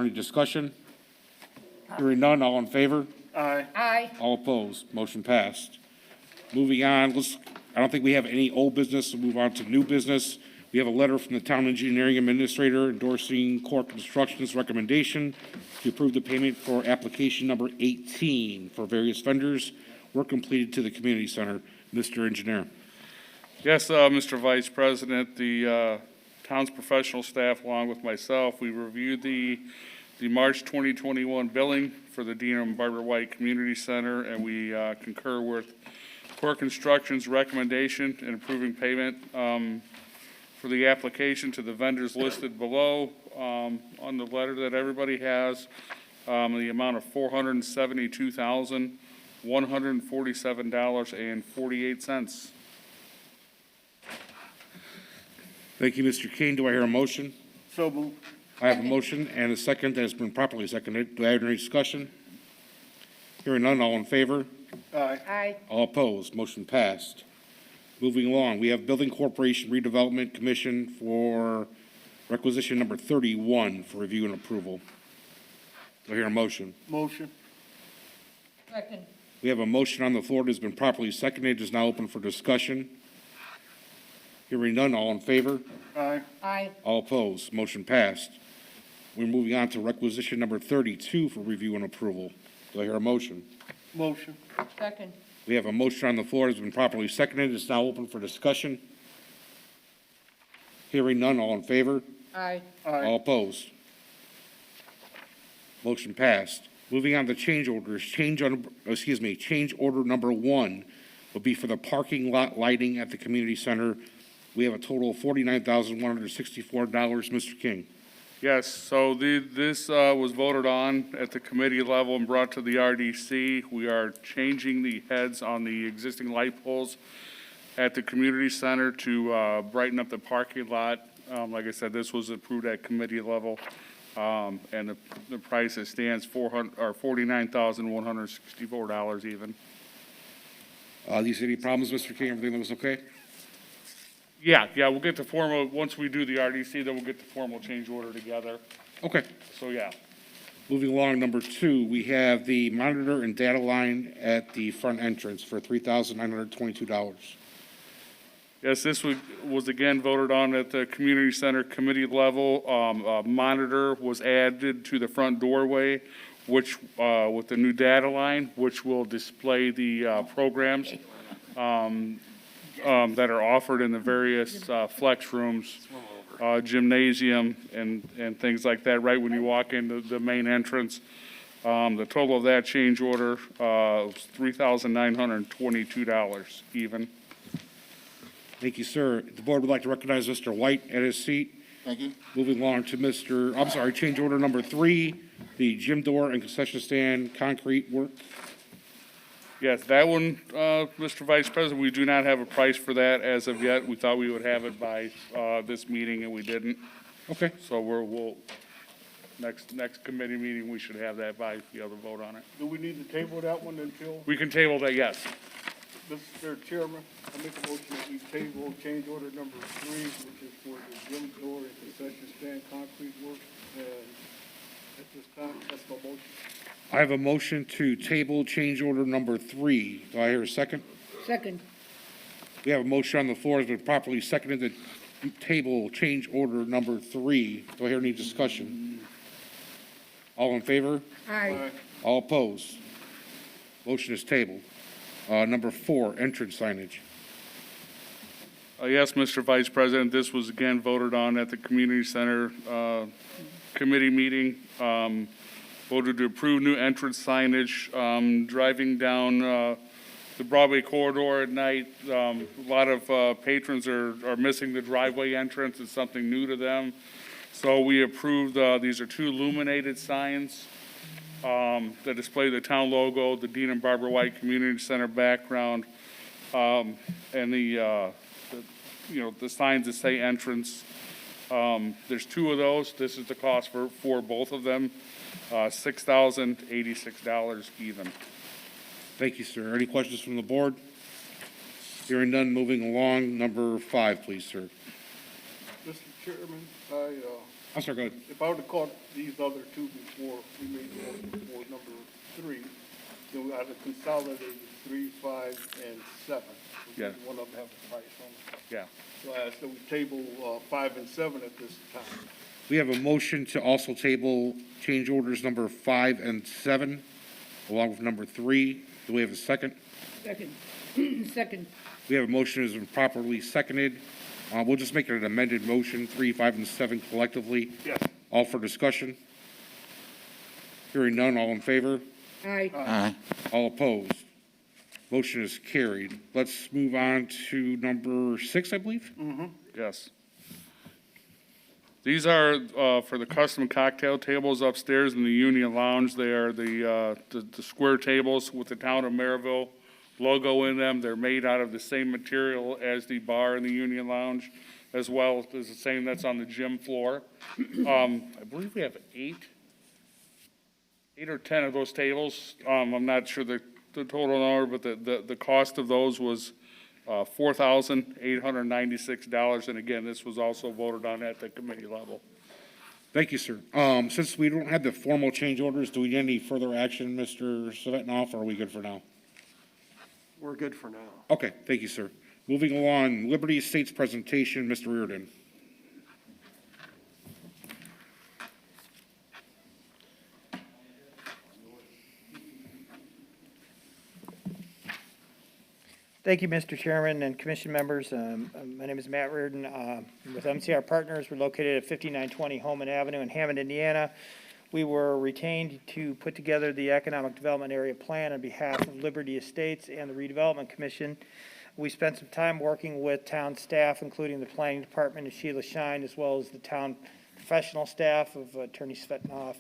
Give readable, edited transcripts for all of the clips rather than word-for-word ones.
Any discussion? Hearing none, all in favor? Aye. Aye. All opposed, motion passed. Moving on, I don't think we have any old business, so move on to new business. We have a letter from the Town Engineering Administrator endorsing Core Construction's recommendation to approve the payment for application number 18 for various vendors, work completed to the community center. Mr. Engineer. Yes, Mr. Vice President, the town's professional staff, along with myself, we reviewed the March 2021 billing for the Dean and Barbara White Community Center, and we concur with Core Construction's recommendation in approving payment for the application to the vendors listed below on the letter that everybody has, the amount of $472,147.48. Thank you, Mr. King. Do I hear a motion? So moved. I have a motion and a second that has been properly seconded. Do I have any discussion? Hearing none, all in favor? Aye. Aye. All opposed, motion passed. Moving along, we have Building Corporation Redevelopment Commission for requisition number 31 for review and approval. Do I hear a motion? Motion. Second. We have a motion on the floor that has been properly seconded. It is now open for discussion. Hearing none, all in favor? Aye. Aye. All opposed, motion passed. We're moving on to requisition number 32 for review and approval. Do I hear a motion? Motion. Second. We have a motion on the floor that has been properly seconded. It's now open for discussion. Hearing none, all in favor? Aye. All opposed. Motion passed. Moving on to change orders. Change order number 1 will be for the parking lot lighting at the community center. We have a total of $49,164. Mr. King. Yes, so this was voted on at the committee level and brought to the RDC. We are changing the heads on the existing light poles at the community center to brighten up the parking lot. Like I said, this was approved at committee level, and the price it stands $49,164 even. These any problems, Mr. King? Everything was okay? Yeah, we'll get the formal, once we do the RDC, then we'll get the formal change order together. Okay. So, yeah. Moving along, number 2, we have the monitor and data line at the front entrance for $3,922. Yes, this was again voted on at the community center committee level. A monitor was added to the front doorway, which, with the new data line, which will display the programs that are offered in the various flex rooms, gymnasium, and things like that, right when you walk into the main entrance. The total of that change order was $3,922 even. Thank you, sir. The board would like to recognize Mr. White at his seat. Thank you. Moving along to change order number 3, the gym door and concession stand concrete work. Yes, that one, Mr. Vice President, we do not have a price for that as of yet. We thought we would have it by this meeting, and we didn't. Okay. So we'll next committee meeting, we should have that by, be able to vote on it. Do we need to table that one until, We can table that, yes. Mr. Chairman, I make a motion that we table change order number 3, which is for the gym door and concession stand concrete work. And at this time, that's my motion. I have a motion to table change order number 3. Do I hear a second? Second. We have a motion on the floor that's been properly seconded to table change order number 3. Do I hear any discussion? All in favor? Aye. All opposed? Motion is tabled. Number 4, entrance signage. Yes, Mr. Vice President, this was again voted on at the community center committee meeting. Voted to approve new entrance signage. Driving down the Broadway corridor at night, a lot of patrons are missing the driveway entrance. It's something new to them. So we approved, these are 2 illuminated signs that display the town logo, the Dean and Barbara White Community Center background, and the signs that say entrance. There's 2 of those. This is the cost for both of them, $6,086 even. Thank you, sir. Any questions from the board? Hearing none, moving along. Number 5, please, sir. Mr. Chairman, I I'm sorry, go ahead. If I would have caught these other two before we made the motion for number 3, then we had to consolidate 3, 5, and 7. Yeah. One of them have a price on it. Yeah. So I asked that we table 5 and 7 at this time. We have a motion to also table change orders number 5 and 7, along with number 3. Do we have a second? Second. Second. We have a motion that has been properly seconded. We'll just make it an amended motion, 3, 5, and 7 collectively. Yes. All for discussion? Hearing none, all in favor? Aye. Aye. All opposed? Motion is carried. Let's move on to number 6, I believe. Yes. These are for the custom cocktail tables upstairs in the Union Lounge. They are the square tables with the town of Merrillville logo in them. They're made out of the same material as the bar in the Union Lounge, as well as the same that's on the gym floor. I believe we have 8 or 10 of those tables. I'm not sure the total number, but the cost of those was $4,896. And again, this was also voted on at the committee level. Thank you, sir. Since we don't have the formal change orders, do we need any further action, Mr. Svetnoff, or are we good for now? We're good for now. Okay, thank you, sir. Moving along, Liberty Estates presentation, Mr. Reardon. Thank you, Mr. Chairman and Commission members. My name is Matt Reardon. With MCR Partners, we're located at 5920 Holman Avenue in Hammond, Indiana. We were retained to put together the Economic Development Area Plan on behalf of Liberty Estates and the Redevelopment Commission. We spent some time working with town staff, including the Planning Department of Sheila Shine, as well as the town professional staff of Attorney Svetnoff,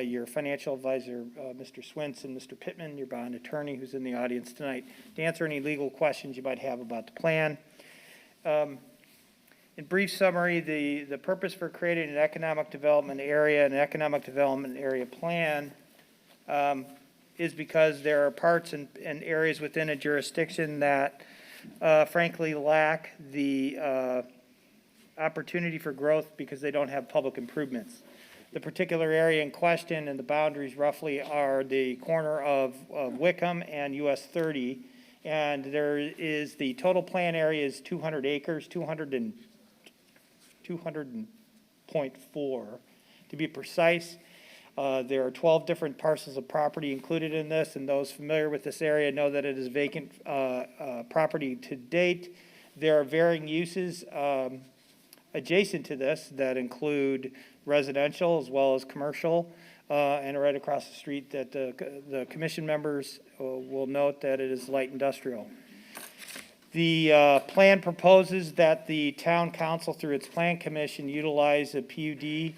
your financial advisor, Mr. Swinson, Mr. Pittman, your bond attorney who's in the audience tonight, to answer any legal questions you might have about the plan. In brief summary, the purpose for creating an economic development area, an economic development area plan, is because there are parts and areas within a jurisdiction that frankly lack the opportunity for growth because they don't have public improvements. The particular area in question and the boundaries roughly are the corner of Wickham and US 30. And there is, the total plan area is 200 acres, 200.4 to be precise. There are 12 different parcels of property included in this, and those familiar with this area know that it is vacant property to date. There are varying uses adjacent to this that include residential as well as commercial, and right across the street that the commission members will note that it is light industrial. The plan proposes that the town council through its plan commission utilize a PUD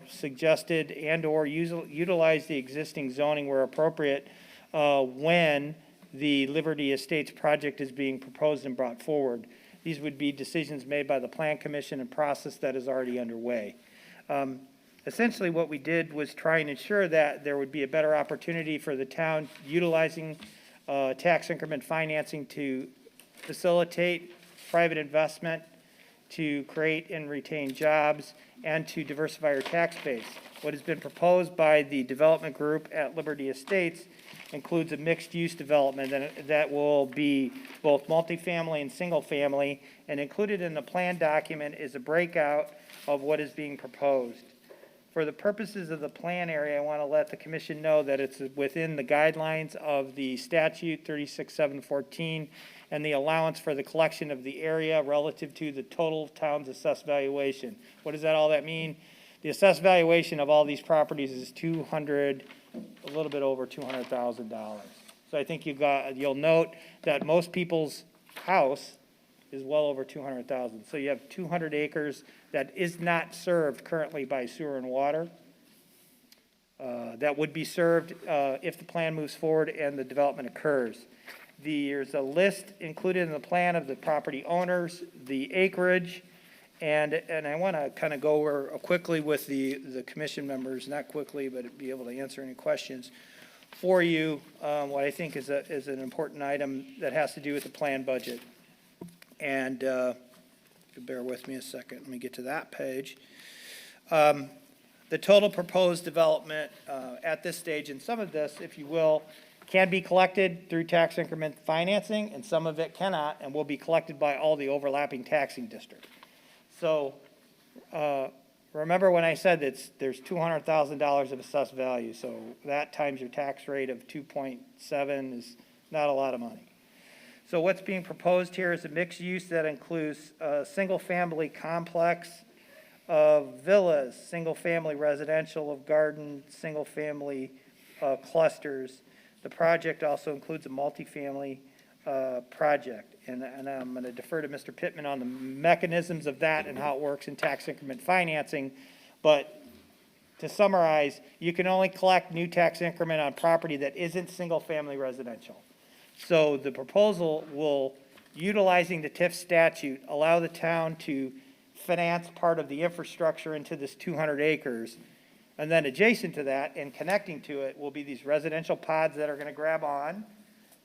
suggested and/or utilize the existing zoning where appropriate when the Liberty Estates project is being proposed and brought forward. These would be decisions made by the plan commission and process that is already underway. Essentially what we did was try and ensure that there would be a better opportunity for the town utilizing tax increment financing to facilitate private investment, to create and retain jobs, and to diversify our tax base. What has been proposed by the development group at Liberty Estates includes a mixed-use development that will be both multifamily and single-family, and included in the plan document is a breakout of what is being proposed. For the purposes of the plan area, I want to let the commission know that it's within the guidelines of the statute 36714 and the allowance for the collection of the area relative to the total town's assessed valuation. What does that all that mean? The assessed valuation of all these properties is a little bit over $200,000. So I think you'll note that most people's house is well over 200,000. So you have 200 acres that is not served currently by sewer and water. That would be served if the plan moves forward and the development occurs. There's a list included in the plan of the property owners, the acreage, and I want to kind of go over quickly with the commission members, not quickly, but be able to answer any questions for you, what I think is an important item that has to do with the plan budget. And bear with me a second. Let me get to that page. The total proposed development at this stage, and some of this, if you will, can be collected through tax increment financing, and some of it cannot, and will be collected by all the overlapping taxing districts. So remember when I said that there's $200,000 of assessed value, so that times your tax rate of 2.7 is not a lot of money. So what's being proposed here is a mixed use that includes a single-family complex of villas, single-family residential, of garden, single-family clusters. The project also includes a multifamily project. And I'm going to defer to Mr. Pittman on the mechanisms of that and how it works in tax increment financing. But to summarize, you can only collect new tax increment on property that isn't single-family residential. So the proposal will, utilizing the TIF statute, allow the town to finance part of the infrastructure into this 200 acres. And then adjacent to that and connecting to it will be these residential pods that are going to grab on.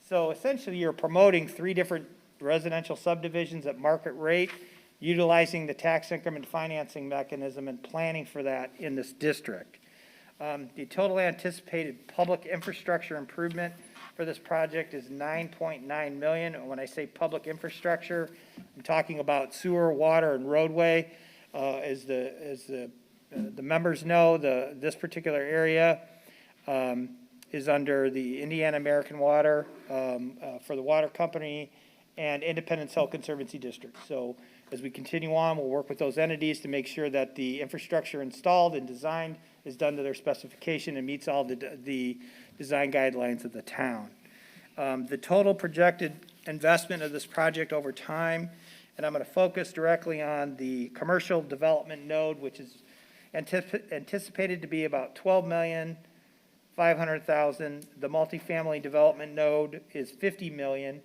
So essentially, you're promoting 3 different residential subdivisions at market rate, utilizing the tax increment financing mechanism and planning for that in this district. The total anticipated public infrastructure improvement for this project is $9.9 million. And when I say public infrastructure, I'm talking about sewer, water, and roadway. As the members know, this particular area is under the Indiana American Water for the water company and Independence Health Conservancy District. So as we continue on, we'll work with those entities to make sure that the infrastructure installed and designed is done to their specification and meets all the design guidelines of the town. The total projected investment of this project over time, and I'm going to focus directly on the commercial development node, which is anticipated to be about $12,500,000. The multifamily development node is $50 million,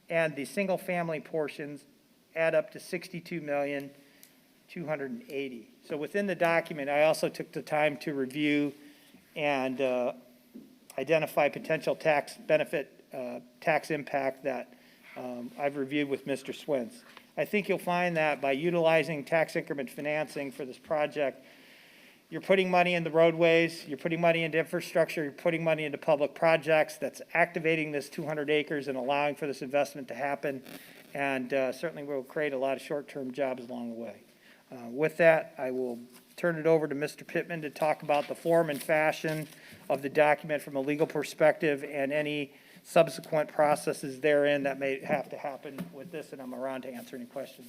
and the single-family portions add up to $62,280,000. So within the document, I also took the time to review and identify potential tax benefit, tax impact that I've reviewed with Mr. Swintz. I think you'll find that by utilizing tax increment financing for this project, you're putting money in the roadways, you're putting money into infrastructure, you're putting money into public projects that's activating this 200 acres and allowing for this investment to happen, and certainly will create a lot of short-term jobs along the way. With that, I will turn it over to Mr. Pittman to talk about the form and fashion of the document from a legal perspective and any subsequent processes therein that may have to happen with this, and I'm around to answer any questions.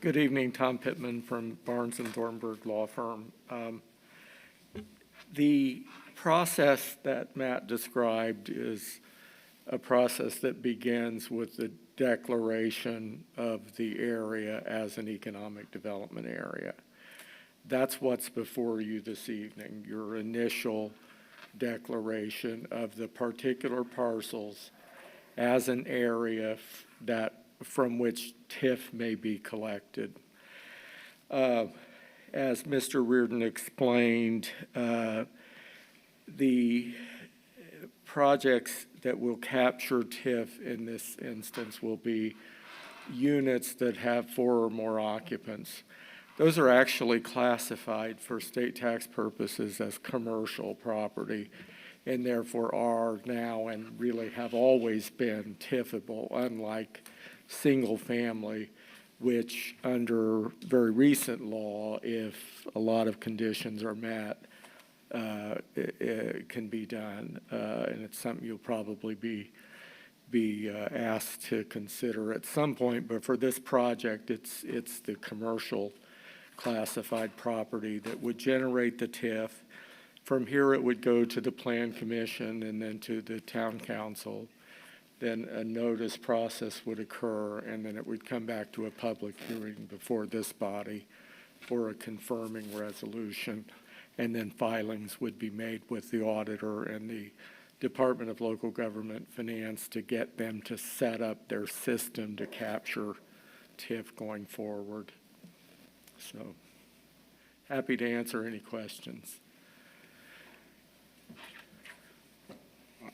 Good evening, Tom Pittman from Barnes and Thornburg Law Firm. The process that Matt described is a process that begins with the declaration of the area as an economic development area. That's what's before you this evening, your initial declaration of the particular parcels as an area from which TIF may be collected. As Mr. Reardon explained, the projects that will capture TIF in this instance will be units that have 4 or more occupants. Those are actually classified for state tax purposes as commercial property, and therefore are now and really have always been TIFable, unlike single family, which under very recent law, if a lot of conditions are met, it can be done, and it's something you'll probably be asked to consider at some point. But for this project, it's the commercial classified property that would generate the TIF. From here, it would go to the Plan Commission and then to the Town Council. Then a notice process would occur, and then it would come back to a public hearing before this body for a confirming resolution. And then filings would be made with the auditor and the Department of Local Government Finance to get them to set up their system to capture TIF going forward. So, happy to answer any questions.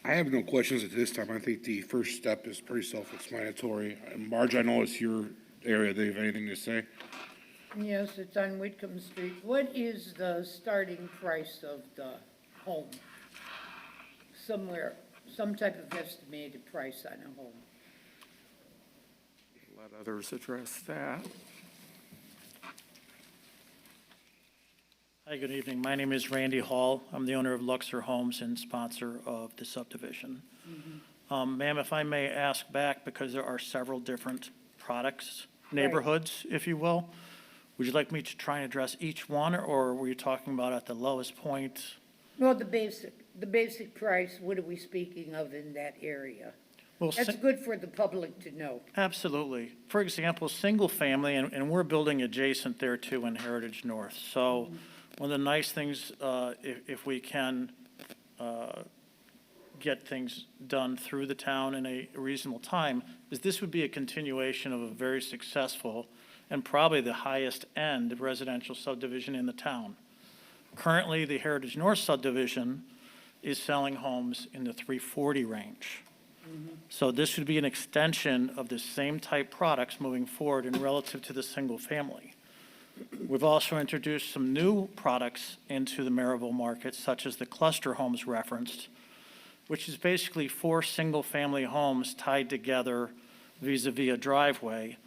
I have no questions at this time. I think the first step is pretty self-explanatory. And Marge, I know it's your area. Do they have anything to say? Yes, it's on Whitcomb Street. What is the starting price of the home? Somewhere, some type of estimated price on a home. Let others address that. Hi, good evening. My name is Randy Hall. I'm the owner of Luxor Homes and sponsor of the subdivision. Ma'am, if I may ask back, because there are several different products, neighborhoods, if you will, would you like me to try and address each one, or were you talking about at the lowest point? Well, the basic price, what are we speaking of in that area? Well, That's good for the public to know. absolutely. For example, single family, and we're building adjacent there too in Heritage North. So one of the nice things, if we can get things done through the town in a reasonable time, is this would be a continuation of a very successful and probably the highest end residential subdivision in the town. Currently, the Heritage North subdivision is selling homes in the 340 range. So this would be an extension of the same type products moving forward in relative to the single family. We've also introduced some new products into the Merrillville market, such as the cluster homes referenced, which is basically 4 single-family homes tied together vis-a-vis a driveway.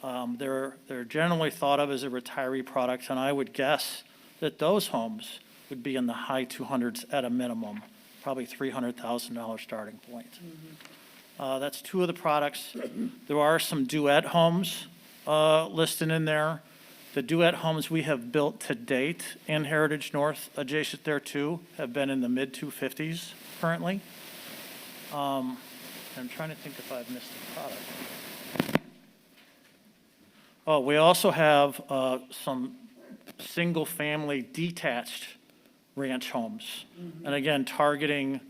They're generally thought of as a retiree product, and I would guess that those homes would be in the high 200s at a minimum, probably $300,000 starting point. That's 2 of the products. There are some duet homes listed in there. The duet homes we have built to date in Heritage North, adjacent there too, have been in the mid-250s currently. I'm trying to think if I've missed a product. Oh, we also have some single-family detached ranch homes. And again, targeting,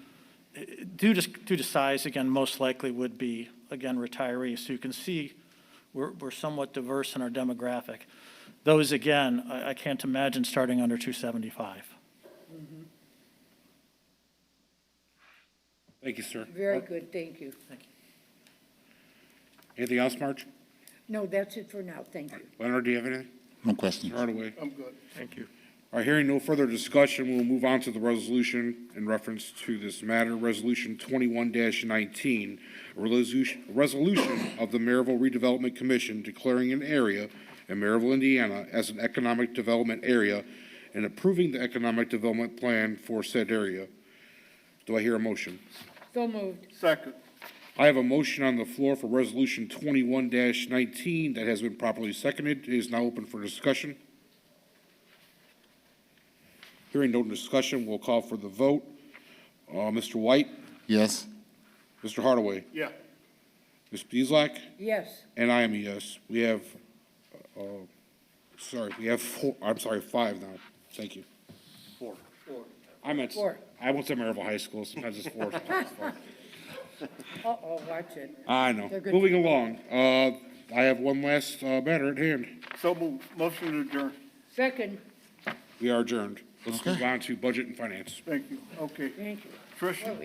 due to size, again, most likely would be, again, retirees. So you can see we're somewhat diverse in our demographic. Those, again, I can't imagine starting under 275. Thank you, sir. Very good, thank you. Anything else, Marge? No, that's it for now, thank you. Leonard, do you have anything? No questions. Mr. Hardaway? I'm good. Thank you. All right, hearing no further discussion, we'll move on to the resolution in reference to this matter. Resolution 21-19, a resolution of the Merrillville Redevelopment Commission declaring an area in Merrillville, Indiana as an economic development area and approving the economic development plan for said area. Do I hear a motion? So moved. Second. I have a motion on the floor for Resolution 21-19 that has been properly seconded. It is now open for discussion. Hearing no discussion, we'll call for the vote. Mr. White, Yes. Mr. Hardaway, Yeah. Ms. Beaslak, Yes, and I am a yes. We have, we have 5 now. Thank you. 4. I meant, 4. I went to Merrillville High School, sometimes it's 4, sometimes it's 5. Uh-oh, watch it. I know. They're good. Moving along, I have one last matter at hand. So move. Motion to adjourn. Second, We are adjourned. Let's Okay. move on to budget and finance. Thank you. Okay. thank you. Tricia?